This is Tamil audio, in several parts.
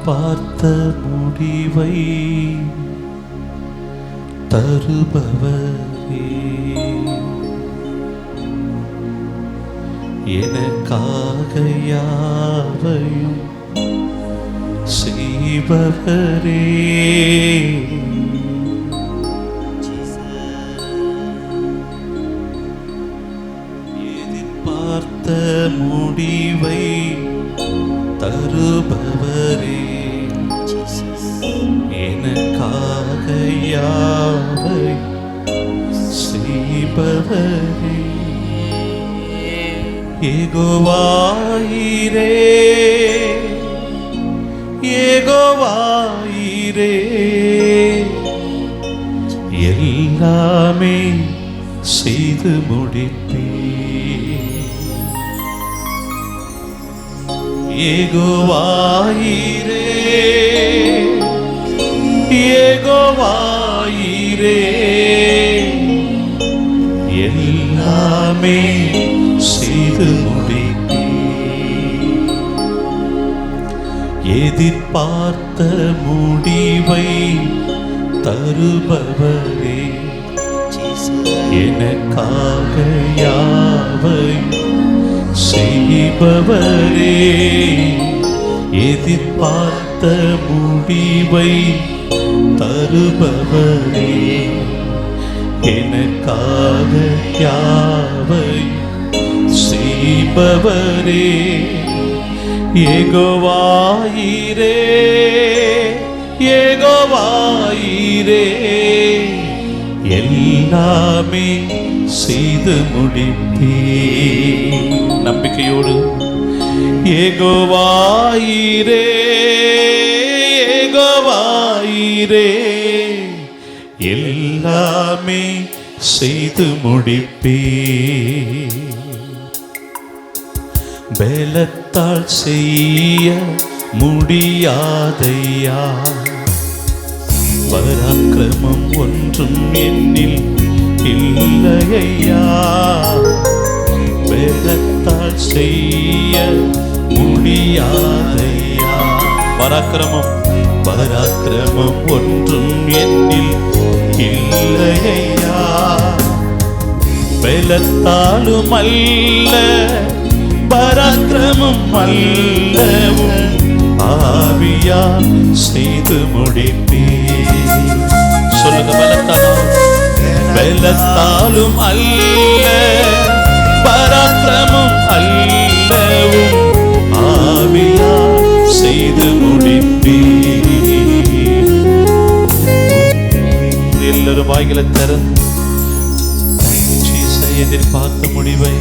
எதிர்பார்த்த முடிவை தருபவரே, எனக்காக யாவையும் செய்பவரே, எதிர்பார்த்த முடிவை தருபவரே, எனக்காக யாவை செய்பவரே, யெகோவாயிரே யெகோவாயிரே, எல்லாமே செய்து முடிப்பே, யெகோவாயிரே யெகோவாயிரே, எல்லாமே செய்து முடிப்பே, எதிர்பார்த்த முடிவை தருபவரே, எனக்காக யாவை செய்பவரே, எதிர்பார்த்த முடிவை தருபவரே, எனக்காக யாவை செய்பவரே, யெகோவாயிரே யெகோவாயிரே, எல்லாமே செய்து முடிப்பே, நம்பிக்கையோடு யெகோவாயிரே யெகோவாயிரே, எல்லாமே செய்து முடிப்பே, பலத்தால் செய்ய முடியாதையா, பராக்கிரமம் ஒன்றும் என்னில் இல்லையா, பலத்தால் செய்ய முடியாதையா, பராக்கிரமம் ஒன்றும் என்னில் இல்லையா, பலத்தாலும் அல்ல பராக்கிரமம் அல்லவும் ஆவியா செய்து முடிப்பே, சொல்லுங்க, பலத்தாலும் அல்ல பராக்கிரமம் அல்லவும் ஆவியா செய்து முடிப்பே, எல்லாரும் வாய்களை திறந்து எதிர்பார்த்த முடிவை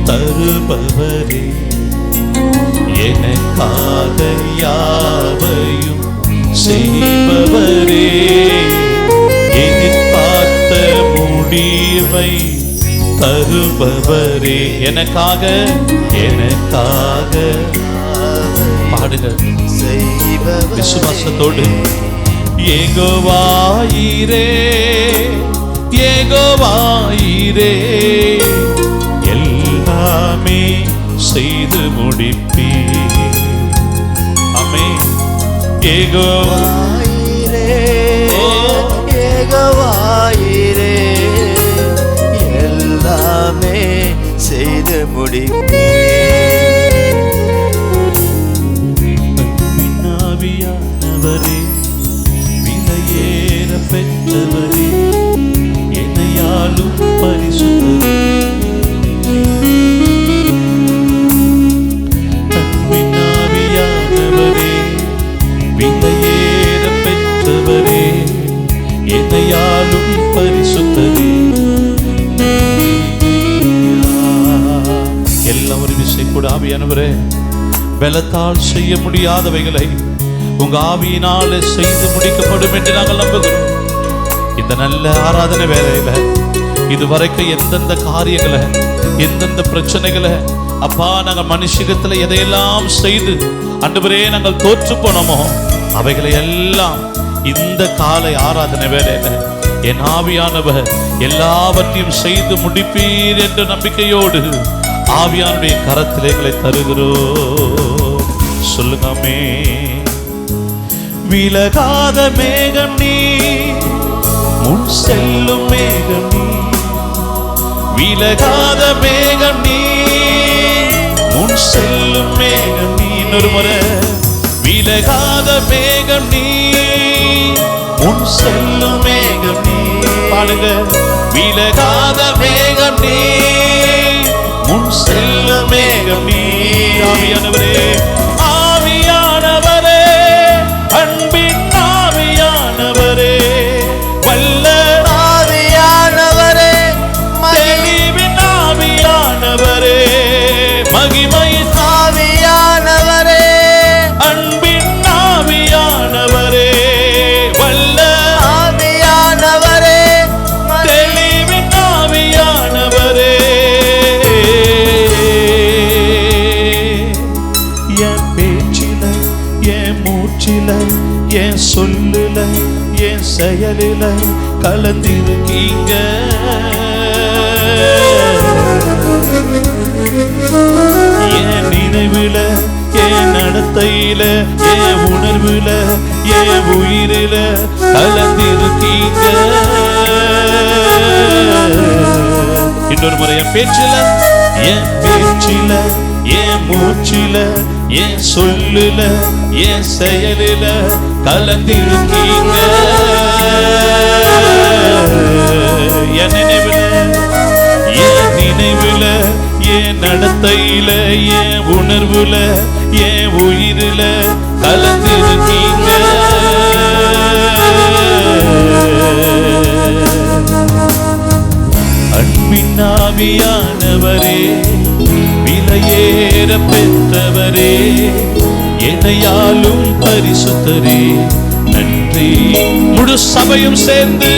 தருபவரே, எனக்காக யாவையும் செய்பவரே, எதிர்பார்த்த முடிவை தருபவரே, எனக்காக பாடுங்கள் விசுவாசத்தோடு, யெகோவாயிரே யெகோவாயிரே, எல்லாமே செய்து முடிப்பே, ஆமென், யெகோவாயிரே யெகோவாயிரே, எல்லாமே செய்து முடிப்பே, ஆவியானவரே விலையேற பெற்றவரே, என்னையாலும் பரிசுத்தரே, ஆவியானவரே விலையேற பெற்றவரே, என்னையாலும் பரிசுத்தரே, எல்லாம் ஒரு விஷயம் கூட. ஆவியானவரே, பலத்தால் செய்ய முடியாதவைகளை உங்க ஆவியினால செய்து முடிக்கப்படும் என்று நாங்கள் நம்புகிறோம். இந்த நல்ல ஆராதனை வேலையில இதுவரைக்கும் எந்தெந்த காரியங்களை, எந்தெந்த பிரச்சனைகளை அப்பா நாங்கள் மனுஷத்துல எதையெல்லாம் செய்து ஆண்டவரே நாங்கள் தோற்று போனோமோ அவைகளை எல்லாம் இந்த காலை ஆராதனை வேலையில என் ஆவியானவர் எல்லாவற்றையும் செய்து முடிப்பீர் என்ற நம்பிக்கையோடு ஆவியானுடைய கரத்திலே எங்களை தருகிறோம். சொல்லுங்கமே. விலகாத மேகம் நீ, முன் செல்லும் மேகம் நீ, விலகாத மேகம் நீ, முன் செல்லும் மேகம் நீ. இன்னொரு முறை. விலகாத மேகம் நீ, முன் செல்லும் மேகம் நீ. பாடுங்க. விலகாத மேகம் நீ, முன் செல்லும் மேகம் நீ. ஆவியானவரே, ஆவியானவரே, அன்பின் ஆவியானவரே, வல்ல ஆவியானவரே, தெளிவின் ஆவியானவரே, மகிமையின் ஆவியானவரே, அன்பின் ஆவியானவரே, வல்ல ஆவியானவரே, தெளிவின் ஆவியானவரே. என் பேச்சில, என் மூச்சில, என் சொல்லுல, என் செயலில கலந்திருக்கீங்க. என் நினைவுல, என் நடத்தையில, என் உணர்வுல, என் உயிரில கலந்திருக்கீங்க. இன்னொரு முறை. என் பேச்சில, என் பேச்சில, என் மூச்சில, என் சொல்லுல, என் செயலில கலந்திருக்கீங்க. என் நினைவுல, என் நினைவுல, என் நடத்தையில, என் உணர்வுல, என் உயிரில கலந்திருக்கீங்க. அன்பின் ஆவியானவரே, விலையேற பெற்றவரே, எனையாலும் பரிசுத்தரே, நன்றி. முழு சபையும் சேர்ந்து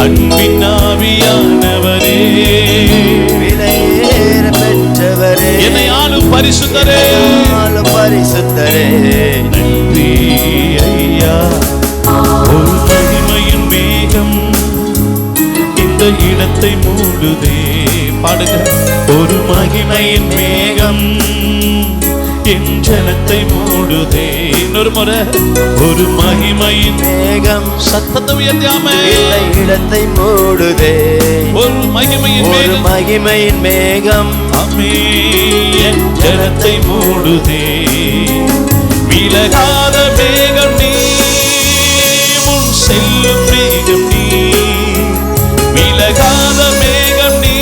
அன்பின் ஆவியானவரே, விலையேற பெற்றவரே, எனையாலும் பரிசுத்தரே, பரிசுத்தரே, நன்றி ஐயா. ஒரு மகிமையின் மேகம் இந்த இடத்தை மூடுதே. பாடுங்க. ஒரு மகிமையின் மேகம் என் ஜனத்தை மூடுதே. இன்னொரு முறை. ஒரு மகிமையின் மேகம் சத்தத்தை உயர்த்தாம இந்த இடத்தை மூடுதே. ஒரு மகிமையின் ஒரு மேகம், மகிமையின் மேகம் அமே என் ஜனத்தை மூடுதே. விலகாத மேகம் நீ, முன் செல்லும் மேகம் நீ, விலகாத மேகம் நீ,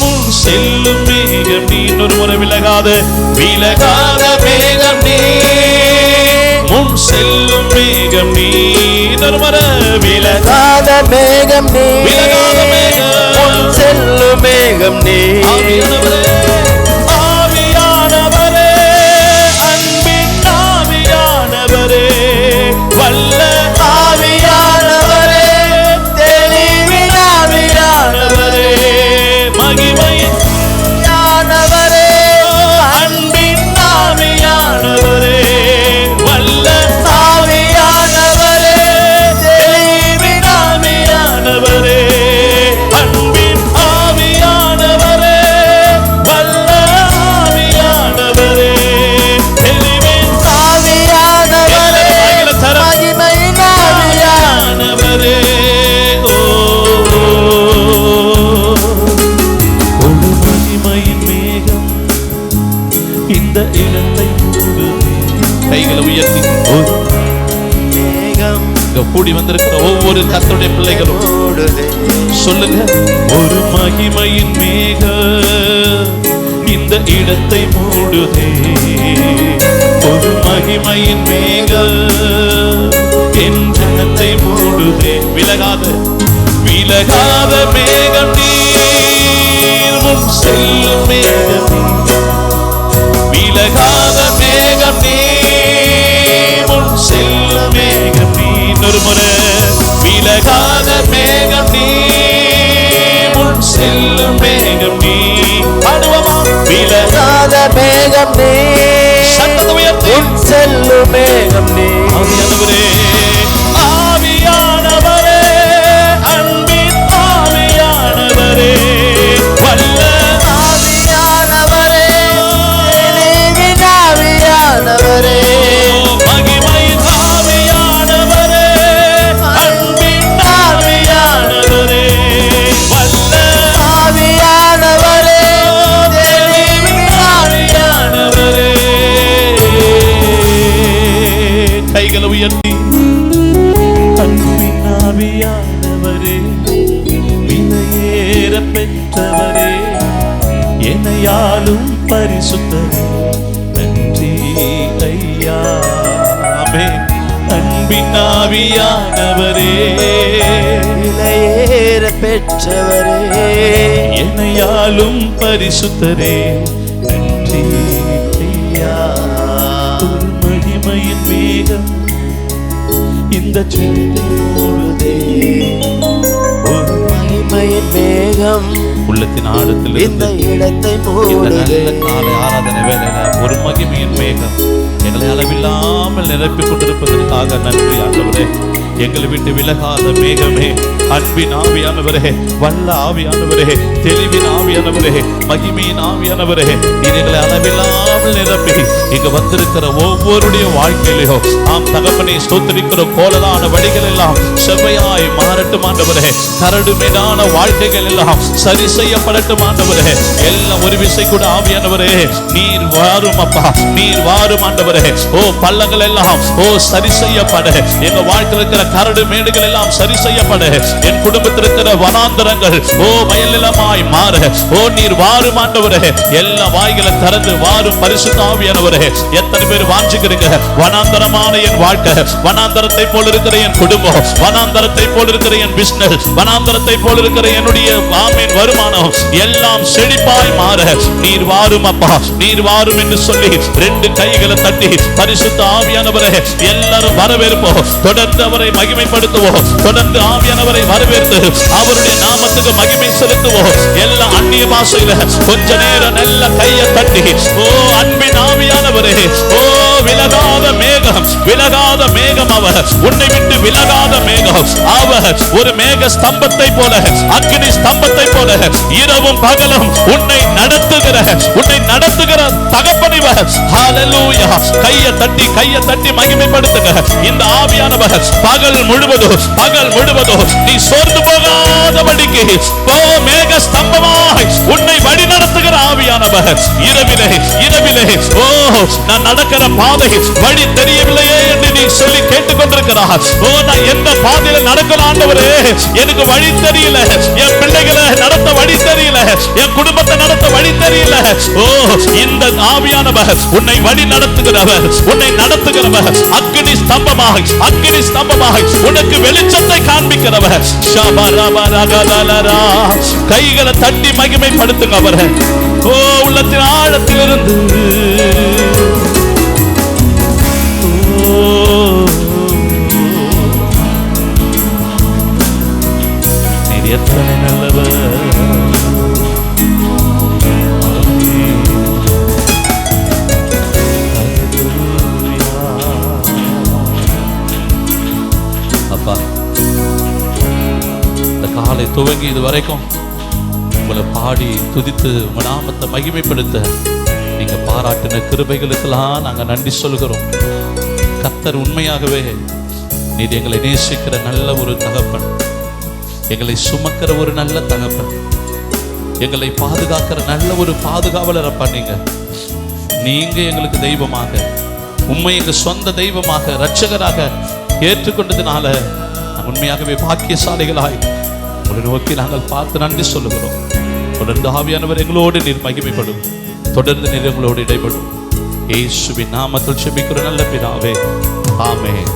முன் செல்லும் மேகம் நீ. இன்னொரு முறை. விலகாத, விலகாத மேகம் நீ, முன் செல்லும் மேகம் நீ. இன்னொரு முறை. விலகாத மேகம் நீ, விலகாத மேகம், முன் செல்லும் மேகம் நீ. ஆவியானவரே, ஆவியானவரே, அன்பின் ஆவியானவரே, வல்ல ஆவியானவரே, தெளிவின் ஆவியானவரே, மகிமையின் ஆவியானவரே, அன்பின் ஆவியானவரே, வல்ல ஆவியானவரே, தெளிவின் ஆவியானவரே, அன்பின் ஆவியானவரே, வல்ல ஆவியானவரே, தெளிவின் ஆவியானவரே, மகிமையின் ஆவியானவரே. ஆவியானவரே. ஒரு மகிமையின் மேகம் இந்த இடத்தை மூடுதே. கைகளை உயர்த்தி ஒரு மேகம் இங்க கூடி வந்திருக்கிற ஒவ்வொரு கர்த்தருடைய பிள்ளைகளும் மூடுதே. சொல்லுங்க. ஒரு மகிமையின் மேகம் இந்த இடத்தை மூடுதே. ஒரு மகிமையின் மேகம் என் ஜனத்தை மூடுதே. விலகாத, விலகாத மேகம் நீர், முன் செல்லும் மேகம் நீர், விலகாத மேகம் நீர், முன் செல்லும் மேகம் நீர். இன்னொரு முறை. விலகாத மேகம் நீர், முன் செல்லும் மேகம் நீர். பாடுவோமா? விலகாத மேகம் நீ, சத்தத்தை உயர்த்தி உன் செல்லும் மேகம் நீ. ஆவியானவரே, ஆவியானவரே, அன்பின் ஆவியானவரே, வல்ல ஆவியானவரே விலையேற பெற்றவரே என்னையாலும் பரிசுத்தரே நன்றி ஐயா. ஆமென். அன்பின் ஆவியானவரே விலையேற பெற்றவரே என்னையாலும் பரிசுத்தரே நன்றி ஐயா. ஒரு மகிமையின் மேகம் இந்த சிந்தை மூடுதே. ஒரு மகிமையின் மேகம் உள்ளத்தின் ஆழத்தில் இந்த இடத்தை இந்த மூடுதே. நல்ல காலை ஆராதனை வேளையில ஒரு மகிமையின் மேகம் எங்களை அளவில்லாமல் நிரப்பிக் கொண்டிருப்பதற்காக நன்றி ஆண்டவரே. எங்களை விட்டு விலகாத மேகமே, அன்பின் ஆவியானவரே, வல்ல ஆவியானவரே, தெளிவின் ஆவியானவரே, மகிமையின் ஆவியானவரே, நீர் எங்களை அளவில்லாமல் நிரப்பி இங்க வந்திருக்கிற ஒவ்வொருடைய வாழ்க்கையிலையோ ஆம் தகப்பனை ஸ்தோத்திரிக்கிற கோலலான வழிகள் எல்லாம் செவ்வையாய் மாறட்டும் ஆண்டவரே. கரடுமேடான வாழ்க்கைகள் எல்லாம் சரி செய்யப்படட்டும் ஆண்டவரே. எல்லாம் ஒரு விசை கூட ஆவியானவரே நீர் வாரும் அப்பா, நீர் வாரும் ஆண்டவரே. ஓ பள்ளங்கள் எல்லாம் ஓ சரி செய்யப்பட, எங்க வாழ்க்கையில் இருக்கிற கரடு மேடுகள் எல்லாம் சரி செய்யப்பட, என் குடும்பத்தில் இருக்கிற வனாந்தரங்கள் ஓ வயலிலமாய் மாற, ஓ நீர் வாரும் ஆண்டவரே. எல்லா வாய்களை திறந்து வாரும் பரிசுத்த ஆவியானவரே. எத்தனை பேர் வாஞ்சிக்கிறீங்க வனாந்தரமான என் வாழ்க்கை, வனாந்தரத்தை போல இருக்கிற என் குடும்பம், வனாந்தரத்தை போல இருக்கிற என் பிசினஸ், வனாந்தரத்தை போல இருக்கிற என்னுடைய ஆமென் வருமானம் எல்லாம் செழிப்பாய் மாற நீர் வாரும் அப்பா, நீர் வாரும் என்று சொல்லி ரெண்டு கைகளை தட்டி பரிசுத்த ஆவியானவரே எல்லாரும் வரவேற்போம். தொடர்ந்து அவரை மகிமைப்படுத்துவோம். தொடர்ந்து ஆவியானவரை வரவேற்று அவருடைய நாமத்துக்கு மகிமை செலுத்துவோம். எல்லா அந்நிய பாஷையில கொஞ்ச நேரம் நல்ல கையை தட்டி ஓ அன்பின் ஆவியானவரே, ஓ விலகாத மேகம், விலகாத மேகம் அவர், உன்னை விட்டு விலகாத மேகம் அவர். ஒரு மேக ஸ்தம்பத்தை போல, அக்னி ஸ்தம்பத்தை போல இரவும் பகலும் உன்னை நடத்துகிற தகப்பனிவர். ஹல்லேலூயா. கையை தட்டி மகிமைப்படுத்துங்க. இந்த ஆவியானவர் பகல் முழுவதும் நீ சோர்ந்து போகாதபடிக்கு ஓ மேக ஸ்தம்பமாய் உன்னை வழி நடத்துகிற ஆவியானவர் இரவிலே ஓ நான் நடக்கிற பாதை வழி தெரியவில்லையே என்று நீ சொல்லி கேட்டுக்கொண்டிருக்கிறார். ஓ நான் எந்த பாதையில நடக்கலாம் ஆண்டவரே, எனக்கு வழி தெரியல, என் பிள்ளைகளை நடத்த வழி தெரியல, என் குடும்பத்தை நடத்த வழி தெரியல. ஓ இந்த ஆவியானவர் உன்னை வழி நடத்துகிறவர், உன்னை நடத்துகிறவர். அக்னி ஸ்தம்பமாய் உனக்கு வெளிச்சத்தை காண்பிக்கிறவர். கைகளை தட்டி மகிமைப்படுத்துங்க அவரை. ஓ உள்ளத்தின் ஆழத்திலிருந்து நீர் எத்தனை நல்லவர். அப்பா இந்த காலை துவங்கி இது வரைக்கும் உங்களை பாடி துதித்து உங்க நாமத்தை மகிமைப்படுத்த நீங்க பாராட்டின கிருபைகளுக்கெல்லாம் நாங்க நன்றி சொல்கிறோம். கர்த்தர் உண்மையாகவே நீர் எங்களை நேசிக்கிற நல்ல ஒரு தகப்பன், எங்களை சுமக்கிற ஒரு நல்ல தகப்பன், எங்களை பாதுகாக்கிற நல்ல ஒரு பாதுகாவலர் அப்பா. நீங்க எங்களுக்கு தெய்வமாக, உண்மை எங்க சொந்த தெய்வமாக இரட்சகராக ஏற்றுக்கொண்டதுனால உண்மையாகவே பாக்கியசாலிகளாய் உங்களை நோக்கி நாங்கள் பார்த்து நன்றி சொல்லுகிறோம். தொடர்ந்து ஆவியானவர் எங்களோடு நீர் மகிமைப்படும், தொடர்ந்து நீர் எங்களோடு இடைப்படும். இயேசுவின் நாமத்தில் ஜெபிக்கிற நல்ல பிதாவே, ஆமென்.